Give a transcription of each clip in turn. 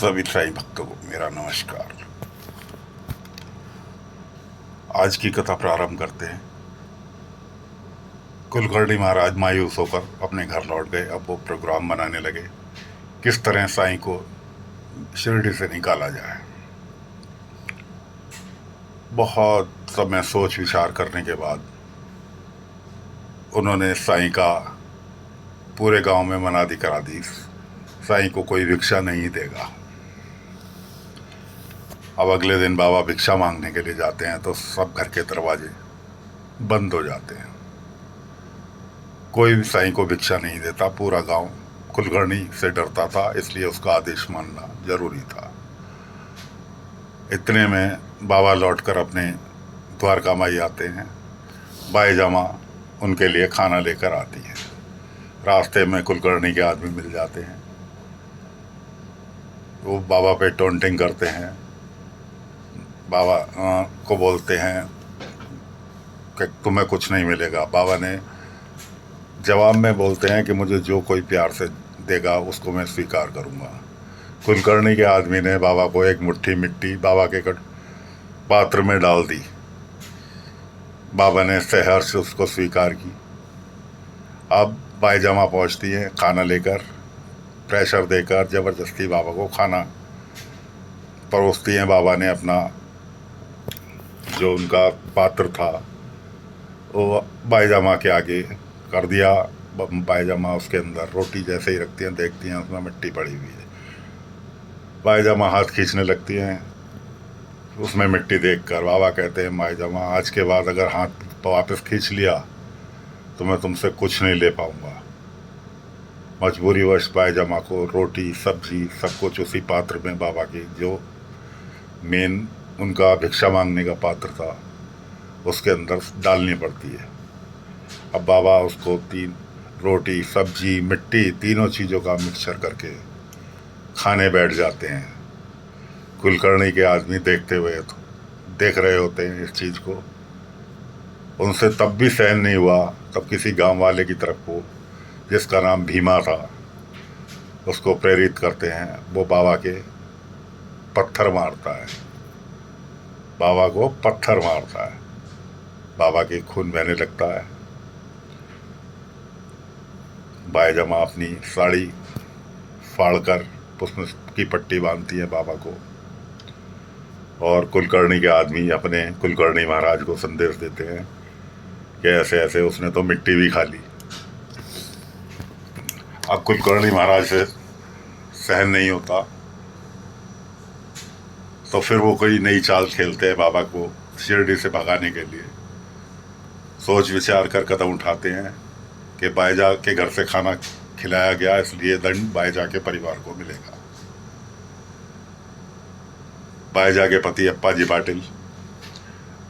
सभी साईं भक्तों को मेरा नमस्कार। आज की कथा प्रारंभ करते हैं। कुलकर्णी महाराज मायूस होकर अपने घर लौट गए। अब वो प्रोग्राम बनाने लगे किस तरह साईं को शिरडी से निकाला जाए। बहुत समय सोच विचार करने के बाद उन्होंने साईं का पूरे गांव में मनादी करा दी, साईं को कोई भिक्षा नहीं देगा। अब अगले दिन बाबा भिक्षा मांगने के लिए जाते हैं तो सब घर के दरवाजे बंद हो जाते हैं। कोई भी साईं को भिक्षा नहीं देता। पूरा गांव कुलकर्णी से डरता था, इसलिए उसका आदेश मानना जरूरी था। इतने में बाबा लौटकर अपने द्वारका माई आते हैं। बाईजामा उनके लिए खाना लेकर आती है। रास्ते में कुलकर्णी के आदमी मिल जाते हैं। वो बाबा पे टोंटिंग करते हैं। बाबा को बोलते हैं कि तुम्हें कुछ नहीं मिलेगा। बाबा ने जवाब में बोलते हैं कि मुझे जो कोई प्यार से देगा उसको मैं स्वीकार करूंगा। कुलकर्णी के आदमी ने बाबा को एक मुट्ठी मिट्टी बाबा के पात्र में डाल दी। बाबा ने सहर्ष उसको स्वीकार की। अब बाईजामा पहुंचती है खाना लेकर, प्रेशर देकर जबरदस्ती बाबा को खाना परोसती हैं। बाबा ने अपना जो उनका पात्र था वो बाईजामा के आगे कर दिया। बाईजामा उसके अंदर रोटी जैसे ही रखती हैं, देखती हैं उसमें मिट्टी पड़ी हुई है। बाईजामा हाथ खींचने लगती हैं। उसमें मिट्टी देखकर बाबा कहते हैं, बाईजामा आज के बाद अगर हाथ वापस खींच लिया तो मैं तुमसे कुछ नहीं ले पाऊंगा। मजबूरीवश बाईजामा को रोटी सब्जी सब कुछ उसी पात्र में, बाबा की जो मेन उनका भिक्षा मांगने का पात्र था, उसके अंदर डालनी पड़ती है। अब बाबा उसको रोटी सब्जी मिट्टी तीनों चीज़ों का मिक्सचर करके खाने बैठ जाते हैं। कुलकर्णी के आदमी देख रहे होते हैं इस चीज़ को। उनसे तब भी सहन नहीं हुआ। तब किसी गांव वाले की तरफ को, जिसका नाम भीमा था, उसको प्रेरित करते हैं। वो बाबा के पत्थर मारता है। बाबा को पत्थर मारता है। बाबा की खून बहने लगता है। बाईजामा अपनी साड़ी फाड़कर उसमें की पट्टी बांधती है बाबा को, और कुलकर्णी के आदमी अपने कुलकर्णी महाराज को संदेश देते हैं कि ऐसे ऐसे उसने तो मिट्टी भी खा ली। अब कुलकर्णी महाराज से सहन नहीं होता तो फिर वो कोई नई चाल खेलते हैं बाबा को शिरडी से भगाने के लिए। सोच विचार कर कदम उठाते हैं कि बाईजा के घर से खाना खिलाया गया, इसलिए दंड बाईजा के परिवार को मिलेगा। बाईजा के पति अप्पा जी पाटिल,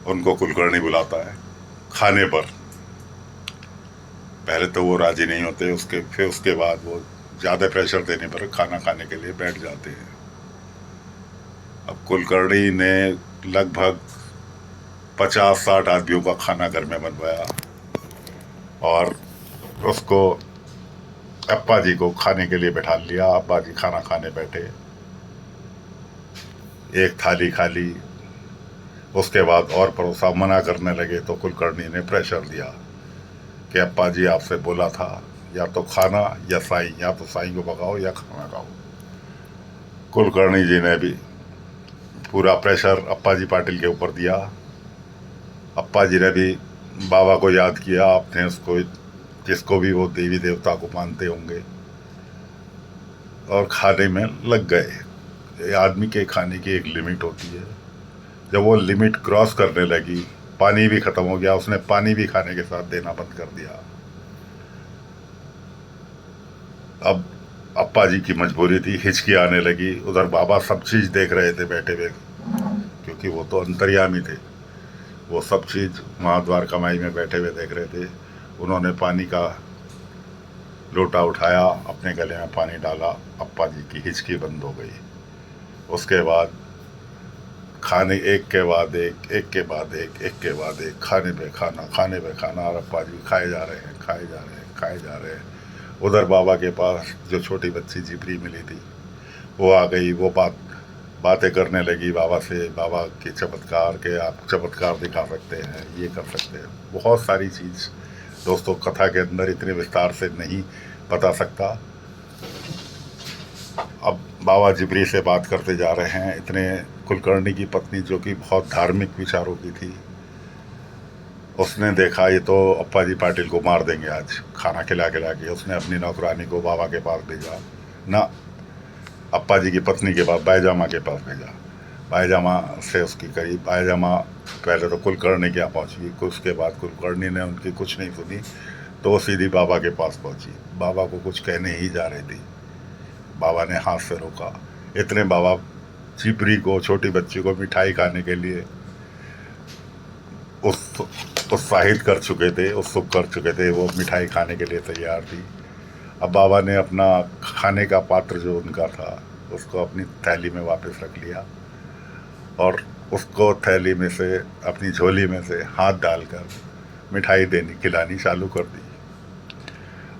उनको कुलकर्णी बुलाता है खाने पर। पहले तो वो राजी नहीं होते, फिर उसके बाद वो ज़्यादा प्रेशर देने पर खाना खाने के लिए बैठ जाते हैं। अब कुलकर्णी ने लगभग 50-60 आदमियों का खाना घर में बनवाया और उसको अप्पा जी को खाने के लिए बैठा लिया। अप्पा जी खाना खाने बैठे, एक थाली खा ली। उसके बाद और परोसा मना करने लगे तो कुलकर्णी ने प्रेशर दिया कि अप्पा जी आपसे बोला था या तो खाना या साईं, या तो साईं को भगाओ या खाना खाओ। कुलकर्णी जी ने भी पूरा प्रेशर अप्पा जी पाटिल के ऊपर दिया। अप्पा जी ने भी बाबा को याद किया। आपने उसको, जिसको भी वो देवी देवता को मानते होंगे, और खाने में लग गए। आदमी के खाने की एक लिमिट होती है। जब वो लिमिट क्रॉस करने लगी, पानी भी खत्म हो गया। उसने पानी भी खाने के साथ देना बंद कर दिया। अब अप्पा जी की मजबूरी थी, हिचकी आने लगी। उधर बाबा सब चीज़ देख रहे थे बैठे हुए, क्योंकि वो तो अंतर्यामी थे। वो सब चीज़ महाद्वारका माई में बैठे हुए देख रहे थे। उन्होंने पानी का लोटा उठाया, अपने गले में पानी डाला। अप्पा जी की हिचकी बंद हो गई। उसके बाद खाने एक के बाद एक, एक के बाद एक, एक के बाद एक, खाने पे खाना, खाने पे खाना, और अप्पा जी खाए जा रहे हैं, खाए जा रहे हैं, खाए जा रहे हैं। उधर बाबा के पास जो छोटी बच्ची जिबरी मिली थी, वो आ गई, वो बातें करने लगी बाबा से, बाबा के चमत्कार के आप चमत्कार दिखा सकते हैं, ये कर सकते हैं, बहुत सारी चीज़ दोस्तों कथा के अंदर इतने विस्तार से नहीं बता सकता। अब बाबा जिब्री से बात करते जा रहे हैं। इतने कुलकर्णी की पत्नी जो कि बहुत धार्मिक विचारों की थी, उसने देखा ये तो अप्पा जी पाटिल को मार देंगे आज खाना खिला खिला के। उसने अपनी नौकरानी को बाबा के पास भेजा, ना अप्पा जी की पत्नी के पास, बाईजामा के पास भेजा। बाईजामा से उसकी कही, बाईजामा पहले तो कुलकर्णी के यहाँ पहुँची, उसके बाद कुलकर्णी ने उनकी कुछ नहीं सुनी तो वो सीधी बाबा के पास पहुँची। बाबा को कुछ कहने ही जा रही थी, बाबा ने हाथ से रोका। इतने बाबा चिपरी को, छोटी बच्ची को मिठाई खाने के लिए उत्साहित कर चुके थे, उत्सुक कर चुके थे, वो मिठाई खाने के लिए तैयार थी। अब बाबा ने अपना खाने का पात्र जो उनका था उसको अपनी थैली में वापस रख लिया और उसको थैली में से, अपनी झोली में से हाथ डालकर मिठाई देनी खिलानी चालू कर दी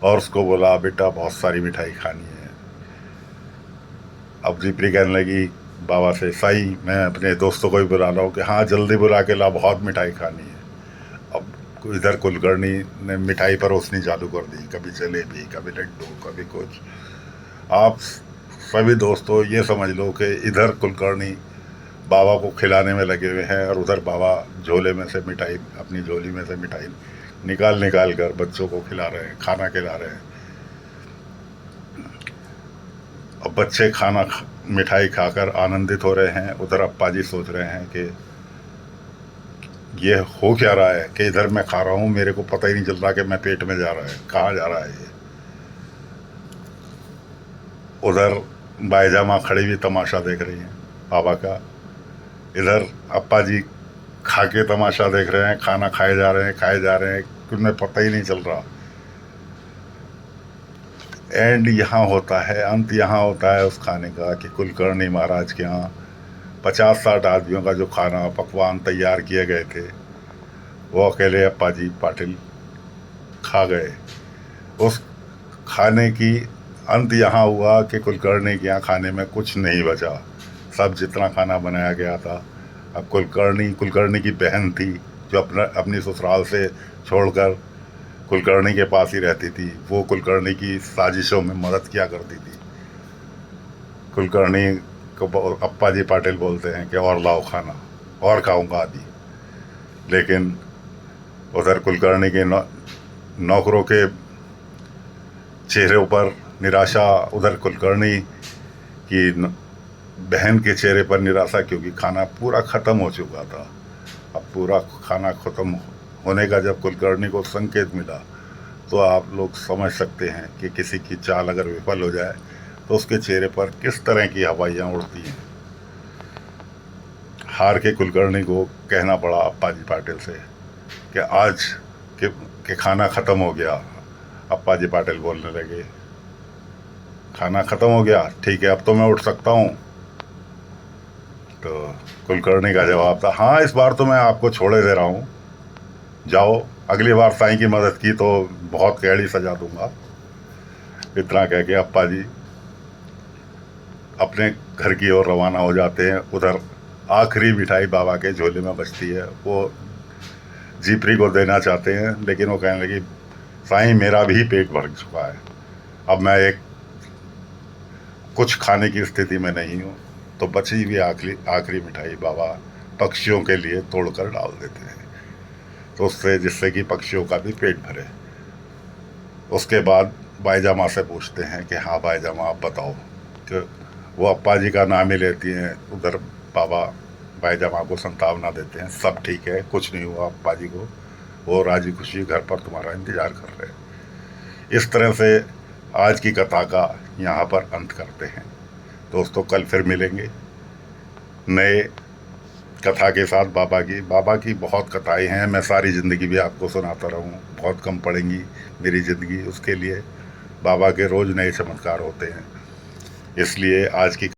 और उसको बोला बेटा बहुत सारी मिठाई खानी है। अब जिपरी कहने लगी बाबा से, साईं मैं अपने दोस्तों को भी बुला रहा हूँ कि हाँ जल्दी बुला के ला, बहुत मिठाई खानी है। अब इधर कुलकर्णी ने मिठाई परोसनी चालू कर दी, कभी जलेबी, कभी लड्डू, कभी कुछ। आप सभी दोस्तों ये समझ लो कि इधर कुलकर्णी बाबा को खिलाने में लगे हुए हैं और उधर बाबा झोले में से मिठाई, अपनी झोली में से मिठाई निकाल निकाल कर बच्चों को खिला रहे हैं, खाना खिला रहे हैं। अब बच्चे मिठाई खाकर आनंदित हो रहे हैं, उधर अप्पा जी सोच रहे हैं कि ये हो क्या रहा है कि इधर मैं खा रहा हूँ, मेरे को पता ही नहीं चल रहा कि मैं पेट में जा रहा है, कहाँ जा रहा है ये। उधर बाईजामा खड़ी भी तमाशा देख रही हैं बाबा का, इधर अप्पा जी खा के तमाशा देख रहे हैं, खाना खाए जा रहे हैं, उन्हें पता ही नहीं चल रहा। एंड यहाँ होता है, अंत यहाँ होता है उस खाने का कि कुलकर्णी महाराज के यहाँ 50-60 आदमियों का जो खाना पकवान तैयार किए गए थे वो अकेले अप्पा जी पाटिल खा गए। उस खाने की अंत यहाँ हुआ कि कुलकर्णी के यहाँ खाने में कुछ नहीं बचा, सब जितना खाना बनाया गया था। अब कुलकर्णी की बहन थी जो अपनी ससुराल से छोड़कर कुलकर्णी के पास ही रहती थी, वो कुलकर्णी की साजिशों में मदद किया करती थी। कुलकर्णी को अप्पा जी पाटिल बोलते हैं कि और लाओ खाना, और खाऊंगा आदि। लेकिन उधर कुलकर्णी के नौकरों के चेहरों पर निराशा, उधर कुलकर्णी की बहन के चेहरे पर निराशा, क्योंकि खाना पूरा ख़त्म हो चुका था। अब पूरा खाना ख़त्म होने का जब कुलकर्णी को संकेत मिला तो आप लोग समझ सकते हैं कि किसी की चाल अगर विफल हो जाए तो उसके चेहरे पर किस तरह की हवाइयाँ उड़ती हैं। हार के कुलकर्णी को कहना पड़ा अप्पा जी पाटिल से कि आज के खाना ख़त्म हो गया। अप्पा जी पाटिल बोलने लगे, खाना ख़त्म हो गया, ठीक है अब तो मैं उठ सकता हूँ। तो कुलकर्णी का जवाब था, हाँ इस बार तो मैं आपको छोड़े दे रहा हूँ, जाओ, अगली बार साईं की मदद की तो बहुत कैड़ी सजा दूंगा। इतना कह के अप्पा जी अपने घर की ओर रवाना हो जाते हैं। उधर आखिरी मिठाई बाबा के झोले में बचती है, वो जिपरी को देना चाहते हैं, लेकिन वो कहने लगी साईं मेरा भी पेट भर चुका है, अब मैं कुछ खाने की स्थिति में नहीं हूँ। तो बची हुई आखिरी मिठाई बाबा पक्षियों के लिए तोड़कर डाल देते हैं, तो उससे जिससे कि पक्षियों का भी पेट भरे। उसके बाद बाईजामा से पूछते हैं कि हाँ बाईजामा आप बताओ, कि वो अप्पा जी का नाम ही लेती हैं। उधर बाबा बाईजामा को संतावना देते हैं, सब ठीक है, कुछ नहीं हुआ अप्पा जी को, वो राजी खुशी घर पर तुम्हारा इंतज़ार कर रहे हैं। इस तरह से आज की कथा का यहाँ पर अंत करते हैं। दोस्तों कल फिर मिलेंगे नए कथा के साथ। बाबा की बहुत कथाएं हैं, मैं सारी ज़िंदगी भी आपको सुनाता रहूँ, बहुत कम पड़ेंगी मेरी ज़िंदगी, उसके लिए बाबा के रोज़ नए चमत्कार होते हैं। इसलिए आज की